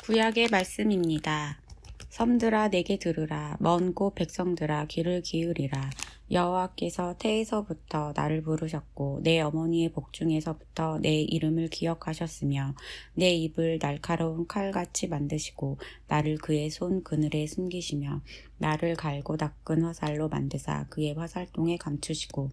구약의 말씀입니다. 섬들아 내게 들으라. 먼 곳 백성들아 귀를 기울이라. 여호와께서 태에서부터 나를 부르셨고 내 어머니의 복중에서부터 내 이름을 기억하셨으며 내 입을 날카로운 칼같이 만드시고 나를 그의 손 그늘에 숨기시며 나를 갈고 닦은 화살로 만드사 그의 화살통에 감추시고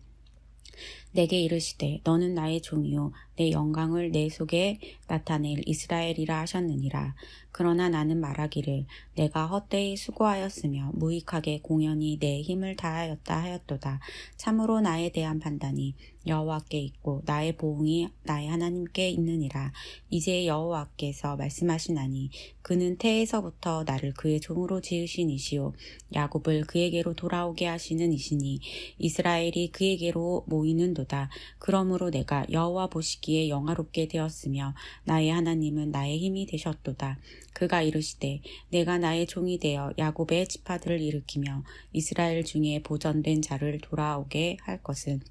내게 이르시되 너는 나의 종이요 내 영광을 내 속에 나타낼 이스라엘이라 하셨느니라. 그러나 나는 말하기를 내가 헛되이 수고하였으며 무익하게 공연히 내 힘을 다하였다 하였도다. 참으로 나에 대한 판단이 여호와께 있고 나의 보응이 나의 하나님께 있느니라. 이제 여호와께서 말씀하시나니 그는 태에서부터 나를 그의 종으로 지으신 이시요 야곱을 그에게로 돌아오게 하시는 이시니 이스라엘이 그에게로 모이는도다. 그러므로 내가 여호와 보시기에 영화롭게 되었으며 나의 하나님은 나의 힘이 되셨도다. 그가 이르시되 내가 나의 종이 되어 야곱의 지파들을 일으키며 이스라엘 중에 보전된 자를 돌아오게 할 것은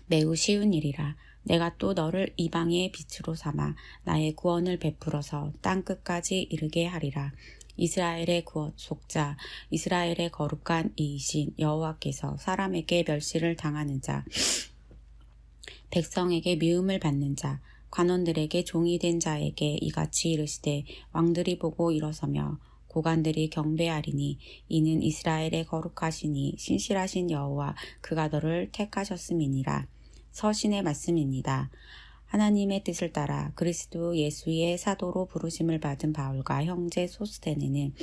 매우 쉬운 일이라. 내가 또 너를 이방의 빛으로 삼아 나의 구원을 베풀어서 땅 끝까지 이르게 하리라. 이스라엘의 구속자, 이스라엘의 거룩한 이이신 여호와께서 사람에게 멸시를 당하는 자, 백성에게 미움을 받는 자, 관원들에게 종이 된 자에게 이같이 이르시되 왕들이 보고 일어서며 고관들이 경배하리니 이는 이스라엘의 거룩하시니 신실하신 여호와 그가 너를 택하셨음이니라. 서신의 말씀입니다. 하나님의 뜻을 따라 그리스도 예수의 사도로 부르심을 받은 바울과 형제 소스테네는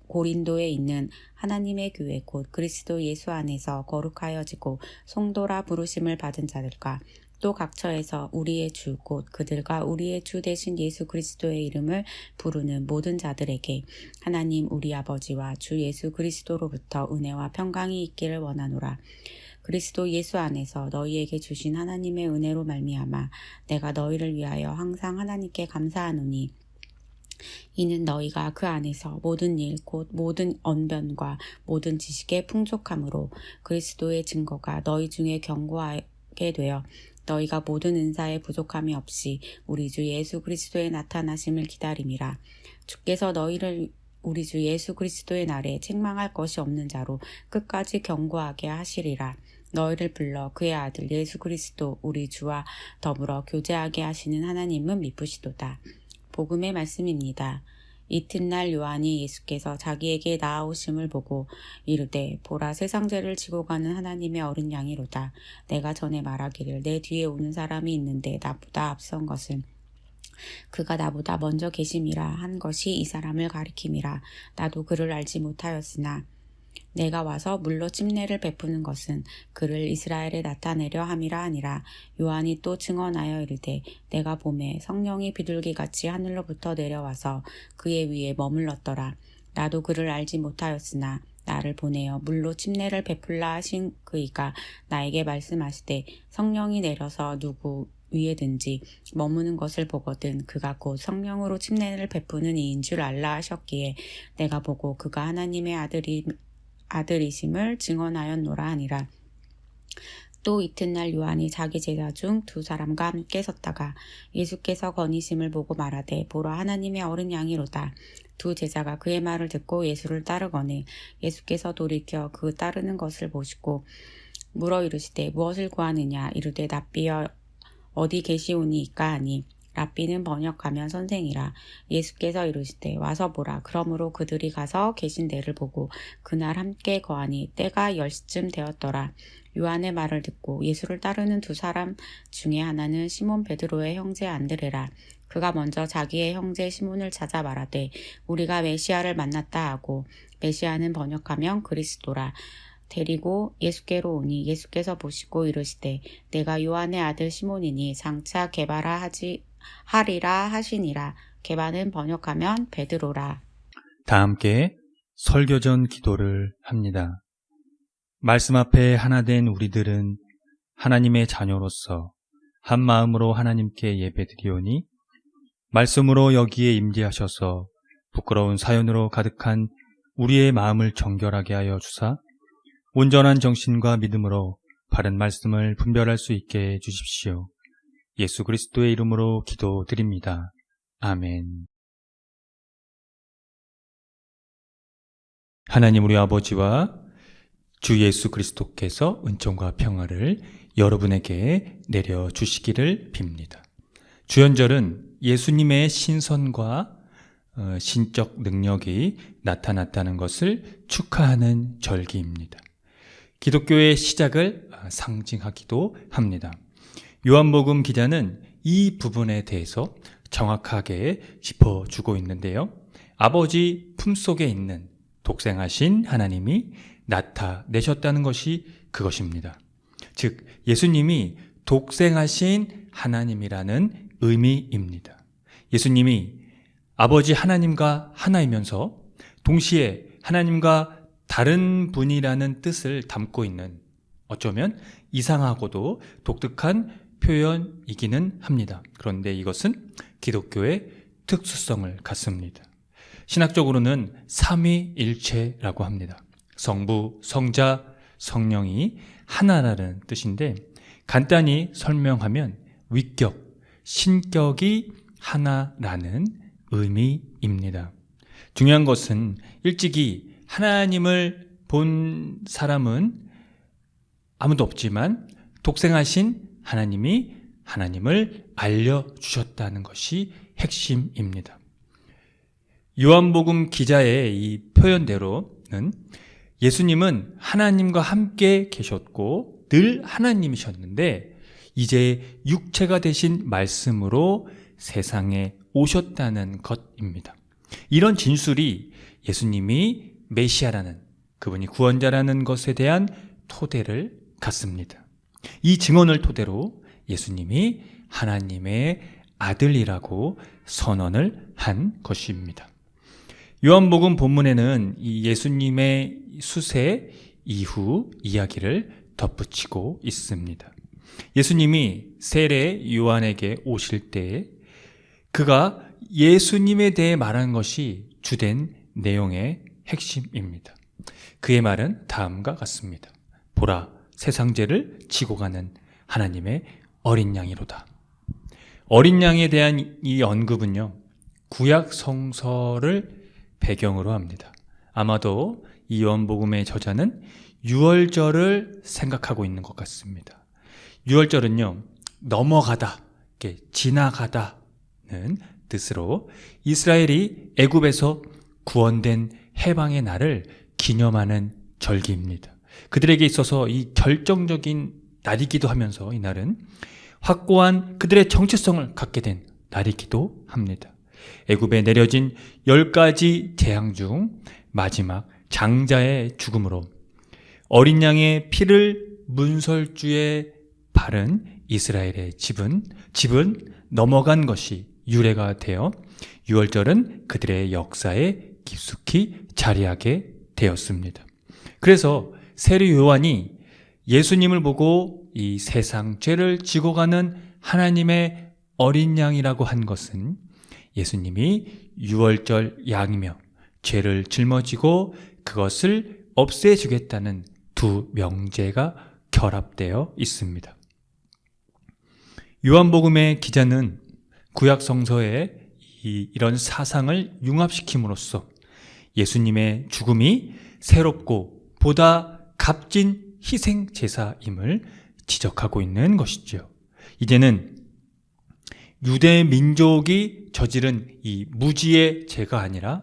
고린도에 있는 하나님의 교회 곧 그리스도 예수 안에서 거룩하여지고 성도라 부르심을 받은 자들과 또 각처에서 우리의 주 곧 그들과 우리의 주 되신 예수 그리스도의 이름을 부르는 모든 자들에게 하나님 우리 아버지와 주 예수 그리스도로부터 은혜와 평강이 있기를 원하노라. 그리스도 예수 안에서 너희에게 주신 하나님의 은혜로 말미암아 내가 너희를 위하여 항상 하나님께 감사하노니 이는 너희가 그 안에서 모든 일 곧 모든 언변과 모든 지식의 풍족함으로 그리스도의 증거가 너희 중에 견고하게 되어 너희가 모든 은사에 부족함이 없이 우리 주 예수 그리스도의 나타나심을 기다림이라. 주께서 너희를 우리 주 예수 그리스도의 날에 책망할 것이 없는 자로 끝까지 견고하게 하시리라. 너희를 불러 그의 아들 예수 그리스도 우리 주와 더불어 교제하게 하시는 하나님은 미쁘시도다. 복음의 말씀입니다. 이튿날 요한이 예수께서 자기에게 나아오심을 보고 이르되 보라 세상 죄를 지고 가는 하나님의 어린 양이로다. 내가 전에 말하기를 내 뒤에 오는 사람이 있는데 나보다 앞선 것은 그가 나보다 먼저 계심이라 한 것이 이 사람을 가리킴이라. 나도 그를 알지 못하였으나 내가 와서 물로 침례를 베푸는 것은 그를 이스라엘에 나타내려 함이라 하니라. 요한이 또 증언하여 이르되 내가 보매 성령이 비둘기같이 하늘로부터 내려와서 그의 위에 머물렀더라. 나도 그를 알지 못하였으나 나를 보내어 물로 침례를 베풀라 하신 그이가 나에게 말씀하시되 성령이 내려서 누구 위에든지 머무는 것을 보거든 그가 곧 성령으로 침례를 베푸는 이인 줄 알라 하셨기에 내가 보고 그가 하나님의 아들이심을 증언하였노라 하니라. 또 이튿날 요한이 자기 제자 중 두 사람과 함께 섰다가 예수께서 거니심을 보고 말하되 보라 하나님의 어린 양이로다. 두 제자가 그의 말을 듣고 예수를 따르거늘 예수께서 돌이켜 그 따르는 것을 보시고 물어 이르시되 무엇을 구하느냐. 이르되 랍비여 어디 계시오니이까 하니 랍비는 번역하면 선생이라. 예수께서 이르시되 와서 보라. 그러므로 그들이 가서 계신 데를 보고 그날 함께 거하니 때가 10시쯤 되었더라. 요한의 말을 듣고 예수를 따르는 두 사람 중에 하나는 시몬 베드로의 형제 안드레라. 그가 먼저 자기의 형제 시몬을 찾아 말하되 우리가 메시아를 만났다 하고 메시아는 번역하면 그리스도라. 데리고 예수께로 오니 예수께서 보시고 이르시되 내가 요한의 아들 시몬이니 장차 게바라 하리라 하시니라. 게바는 번역하면 베드로라. 다 함께 설교전 기도를 합니다. 말씀 앞에 하나 된 우리들은 하나님의 자녀로서 한 마음으로 하나님께 예배드리오니 말씀으로 여기에 임재하셔서 부끄러운 사연으로 가득한 우리의 마음을 정결하게 하여 주사 온전한 정신과 믿음으로 바른 말씀을 분별할 수 있게 해주십시오. 예수 그리스도의 이름으로 기도드립니다. 아멘. 하나님 우리 아버지와 주 예수 그리스도께서 은총과 평화를 여러분에게 내려주시기를 빕니다. 주연절은 예수님의 신선과 신적 능력이 나타났다는 것을 축하하는 절기입니다. 기독교의 시작을 상징하기도 합니다. 요한복음 기자는 이 부분에 대해서 정확하게 짚어주고 있는데요. 아버지 품속에 있는 독생하신 하나님이 나타내셨다는 것이 그것입니다. 즉 예수님이 독생하신 하나님이라는 의미입니다. 예수님이 아버지 하나님과 하나이면서 동시에 하나님과 다른 분이라는 뜻을 담고 있는 어쩌면 이상하고도 독특한 표현이기는 합니다. 그런데 이것은 기독교의 특수성을 갖습니다. 신학적으로는 삼위일체라고 합니다. 성부, 성자, 성령이 하나라는 뜻인데 간단히 설명하면 위격, 신격이 하나라는 의미입니다. 중요한 것은 일찍이 하나님을 본 사람은 아무도 없지만 독생하신 하나님이 하나님을 알려주셨다는 것이 핵심입니다. 요한복음 기자의 이 표현대로는 예수님은 하나님과 함께 계셨고 늘 하나님이셨는데 이제 육체가 되신 말씀으로 세상에 오셨다는 것입니다. 이런 진술이 예수님이 메시아라는 그분이 구원자라는 것에 대한 토대를 갖습니다. 이 증언을 토대로 예수님이 하나님의 아들이라고 선언을 한 것입니다. 요한복음 본문에는 이 예수님의 수세 이후 이야기를 덧붙이고 있습니다. 예수님이 세례 요한에게 오실 때 그가 예수님에 대해 말한 것이 주된 내용의 핵심입니다. 그의 말은 다음과 같습니다. 보라, 세상 죄를 지고 가는 하나님의 어린 양이로다. 어린 양에 대한 이 언급은요, 구약 성서를 배경으로 합니다. 아마도 이 요한복음의 저자는 유월절을 생각하고 있는 것 같습니다. 유월절은요, 넘어가다, 지나가다는 뜻으로 이스라엘이 애굽에서 구원된 해방의 날을 기념하는 절기입니다. 그들에게 있어서 이 결정적인 날이기도 하면서 이 날은 확고한 그들의 정체성을 갖게 된 날이기도 합니다. 애굽에 내려진 10가지 재앙 중 마지막 장자의 죽음으로 어린 양의 피를 문설주에 바른 이스라엘의 집은 넘어간 것이 유래가 되어 유월절은 그들의 역사에 깊숙이 자리하게 되었습니다. 그래서 세례 요한이 예수님을 보고 이 세상 죄를 지고 가는 하나님의 어린 양이라고 한 것은 예수님이 유월절 양이며 죄를 짊어지고 그것을 없애주겠다는 두 명제가 결합되어 있습니다. 요한복음의 기자는 구약 성서에 이런 사상을 융합시킴으로써 예수님의 죽음이 새롭고 보다 값진 희생 제사임을 지적하고 있는 것이죠. 이제는 유대 민족이 저지른 이 무지의 죄가 아니라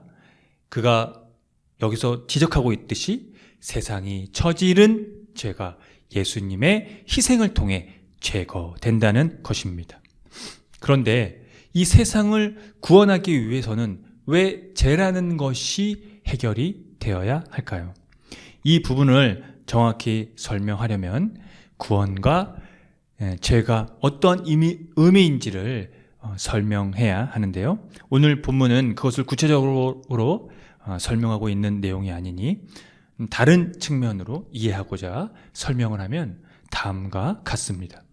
그가 여기서 지적하고 있듯이 세상이 저지른 죄가 예수님의 희생을 통해 제거된다는 것입니다. 그런데 이 세상을 구원하기 위해서는 왜 죄라는 것이 해결이 되어야 할까요? 이 부분을 정확히 설명하려면 구원과 죄가 어떤 의미인지를 설명해야 하는데요. 오늘 본문은 그것을 구체적으로 설명하고 있는 내용이 아니니 다른 측면으로 이해하고자 설명을 하면 다음과 같습니다.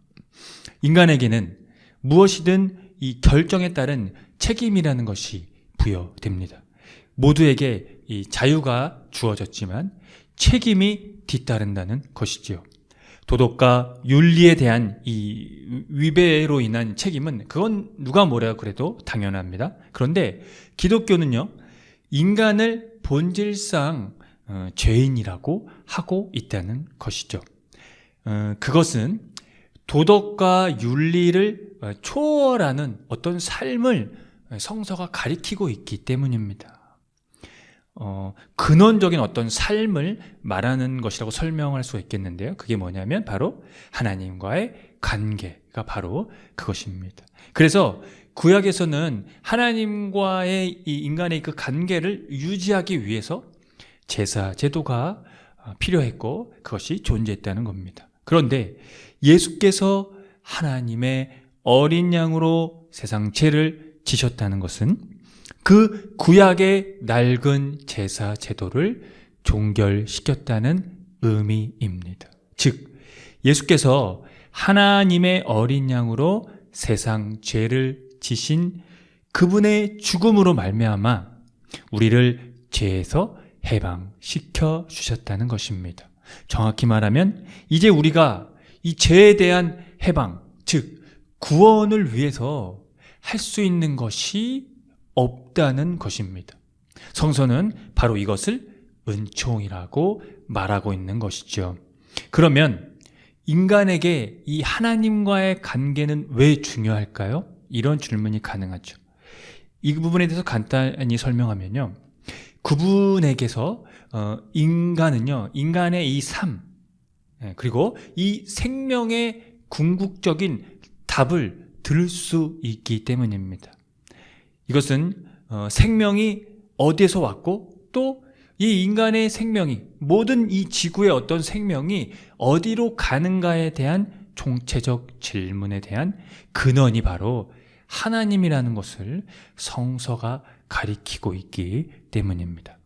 인간에게는 무엇이든 이 결정에 따른 책임이라는 것이 부여됩니다. 모두에게 이 자유가 주어졌지만 책임이 뒤따른다는 것이지요. 도덕과 윤리에 대한 이 위배로 인한 책임은 그건 누가 뭐라 그래도 당연합니다. 그런데 기독교는요, 인간을 본질상 죄인이라고 하고 있다는 것이죠. 그것은 도덕과 윤리를 초월하는 어떤 삶을 성서가 가리키고 있기 때문입니다. 근원적인 어떤 삶을 말하는 것이라고 설명할 수 있겠는데요. 그게 뭐냐면 바로 하나님과의 관계가 바로 그것입니다. 그래서 구약에서는 하나님과의 이 인간의 그 관계를 유지하기 위해서 제사, 제도가 필요했고 그것이 존재했다는 겁니다. 그런데 예수께서 하나님의 어린 양으로 세상 죄를 지셨다는 것은 그 구약의 낡은 제사 제도를 종결시켰다는 의미입니다. 즉, 예수께서 하나님의 어린 양으로 세상 죄를 지신 그분의 죽음으로 말미암아 우리를 죄에서 해방시켜 주셨다는 것입니다. 정확히 말하면 이제 우리가 이 죄에 대한 해방, 즉 구원을 위해서 할 수 있는 것이 없다는 것입니다. 성서는 바로 이것을 은총이라고 말하고 있는 것이죠. 그러면 인간에게 이 하나님과의 관계는 왜 중요할까요? 이런 질문이 가능하죠. 이 부분에 대해서 간단히 설명하면요. 그분에게서 인간은요, 인간의 이 삶, 그리고 이 생명의 궁극적인 답을 들을 수 있기 때문입니다. 이것은 생명이 어디에서 왔고 또 이 인간의 생명이, 모든 이 지구의 어떤 생명이 어디로 가는가에 대한 총체적 질문에 대한 근원이 바로 하나님이라는 것을 성서가 가리키고 있기 때문입니다.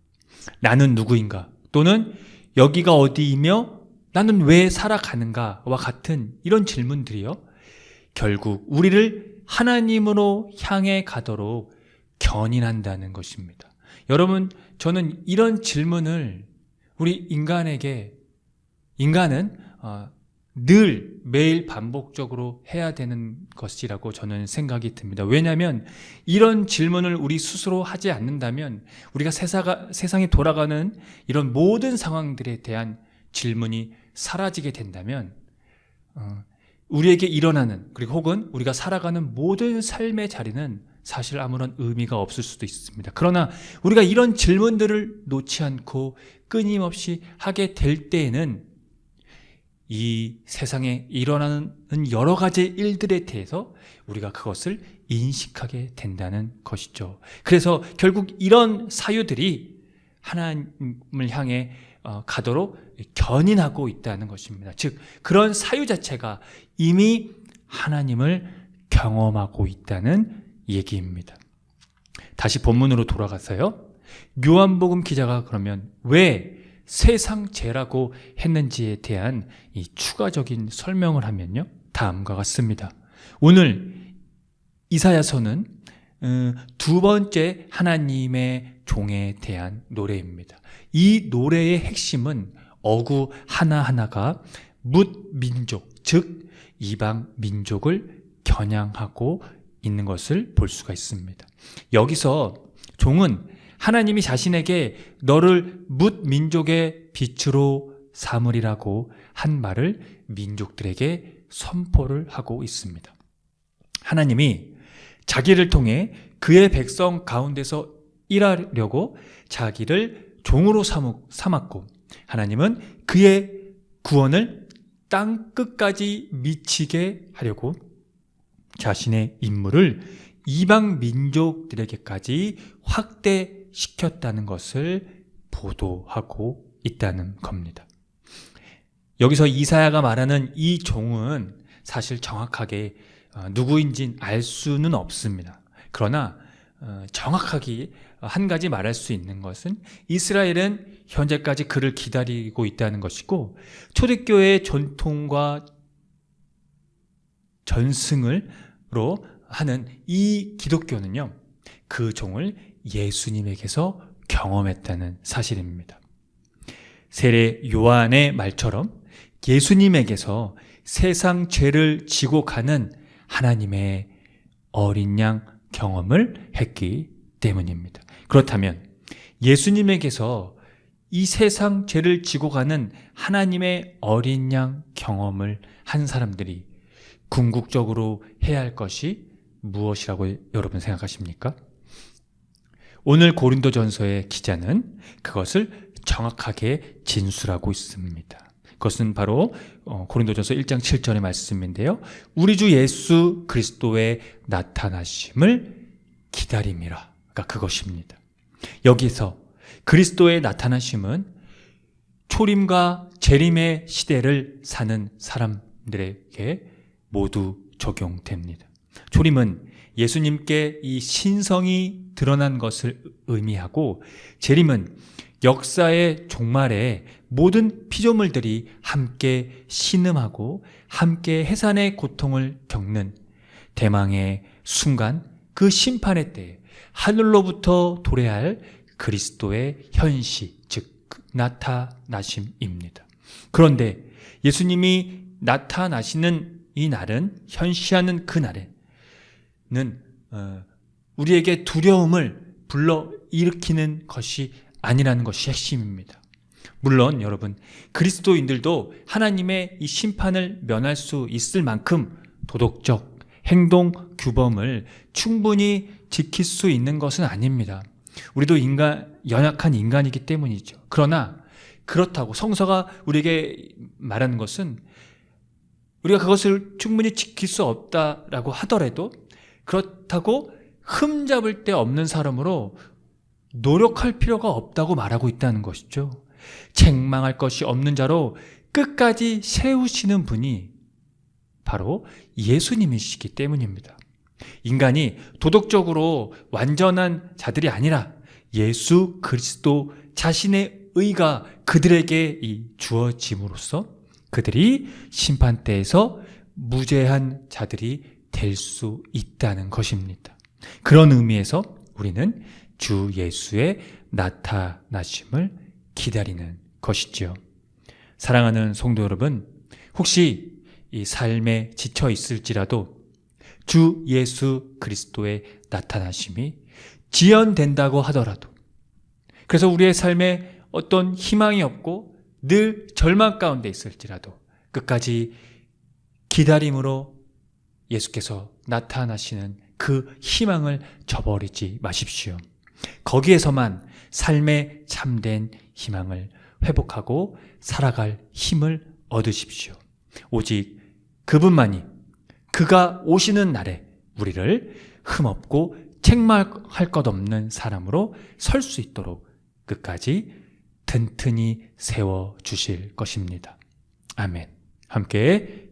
나는 누구인가? 또는 여기가 어디이며 나는 왜 살아가는가와 같은 이런 질문들이요, 결국 우리를 하나님으로 향해 가도록 견인한다는 것입니다. 여러분, 저는 이런 질문을 우리 인간은 늘 매일 반복적으로 해야 되는 것이라고 저는 생각이 듭니다. 왜냐하면 이런 질문을 우리 스스로 하지 않는다면 우리가 세상에 돌아가는 이런 모든 상황들에 대한 질문이 사라지게 된다면 우리에게 일어나는, 그리고 혹은 우리가 살아가는 모든 삶의 자리는 사실 아무런 의미가 없을 수도 있습니다. 그러나 우리가 이런 질문들을 놓지 않고 끊임없이 하게 될 때에는 이 세상에 일어나는 여러 가지 일들에 대해서 우리가 그것을 인식하게 된다는 것이죠. 그래서 결국 이런 사유들이 하나님을 향해 가도록 견인하고 있다는 것입니다. 즉, 그런 사유 자체가 이미 하나님을 경험하고 있다는 얘기입니다. 다시 본문으로 돌아가서요, 요한복음 기자가 그러면 왜 세상 죄라고 했는지에 대한 이 추가적인 설명을 하면요, 다음과 같습니다. 오늘 이사야서는 두 번째 하나님의 종에 대한 노래입니다. 이 노래의 핵심은 어구 하나하나가 뭇 민족, 즉 이방 민족을 겨냥하고 있는 것을 볼 수가 있습니다. 여기서 종은 하나님이 자신에게 너를 뭇 민족의 빛으로 삼으리라고 한 말을 민족들에게 선포를 하고 있습니다. 하나님이 자기를 통해 그의 백성 가운데서 일하려고 자기를 종으로 삼았고, 하나님은 그의 구원을 땅 끝까지 미치게 하려고 자신의 임무를 이방 민족들에게까지 확대시켰다는 것을 보도하고 있다는 겁니다. 여기서 이사야가 말하는 이 종은 사실 정확하게 누구인지는 알 수는 없습니다. 그러나 정확하게 한 가지 말할 수 있는 것은 이스라엘은 현재까지 그를 기다리고 있다는 것이고, 초대교회의 전통과 전승으로 하는 이 기독교는요, 그 종을 예수님에게서 경험했다는 사실입니다. 세례 요한의 말처럼 예수님에게서 세상 죄를 지고 가는 하나님의 어린 양 경험을 했기 때문입니다. 그렇다면 예수님에게서 이 세상 죄를 지고 가는 하나님의 어린 양 경험을 한 사람들이 궁극적으로 해야 할 것이 무엇이라고 여러분 생각하십니까? 오늘 고린도전서의 기자는 그것을 정확하게 진술하고 있습니다. 그것은 바로 고린도전서 1장 7절의 말씀인데요. 우리 주 예수 그리스도의 나타나심을 기다림이라. 그러니까 그것입니다. 여기서 그리스도의 나타나심은 초림과 재림의 시대를 사는 사람들에게 모두 적용됩니다. 초림은 예수님께 이 신성이 드러난 것을 의미하고, 재림은 역사의 종말에 모든 피조물들이 함께 신음하고 함께 해산의 고통을 겪는 대망의 순간, 그 심판의 때에 하늘로부터 도래할 그리스도의 현시, 즉 나타나심입니다. 그런데 예수님이 나타나시는 이 날은, 현시하는 그 날에는 우리에게 두려움을 불러일으키는 것이 아니라는 것이 핵심입니다. 물론 여러분, 그리스도인들도 하나님의 이 심판을 면할 수 있을 만큼 도덕적 행동 규범을 충분히 지킬 수 있는 것은 아닙니다. 우리도 연약한 인간이기 때문이죠. 그러나 그렇다고 성서가 우리에게 말하는 것은 우리가 그것을 충분히 지킬 수 없다라고 하더라도, 그렇다고 흠잡을 데 없는 사람으로 노력할 필요가 없다고 말하고 있다는 것이죠. 책망할 것이 없는 자로 끝까지 세우시는 분이 바로 예수님이시기 때문입니다. 인간이 도덕적으로 완전한 자들이 아니라 예수 그리스도 자신의 의가 그들에게 주어짐으로써 그들이 심판대에서 무죄한 자들이 될 수 있다는 것입니다. 그런 의미에서 우리는 주 예수의 나타나심을 기다리는 것이지요. 사랑하는 성도 여러분, 혹시 이 삶에 지쳐 있을지라도 주 예수 그리스도의 나타나심이 지연된다고 하더라도, 그래서 우리의 삶에 어떤 희망이 없고 늘 절망 가운데 있을지라도 끝까지 기다림으로 예수께서 나타나시는 그 희망을 저버리지 마십시오. 거기에서만 삶의 참된 희망을 회복하고 살아갈 힘을 얻으십시오. 오직 그분만이 그가 오시는 날에 우리를 흠없고 책망할 것 없는 사람으로 설 수 있도록 끝까지 튼튼히 세워주실 것입니다. 아멘. 함께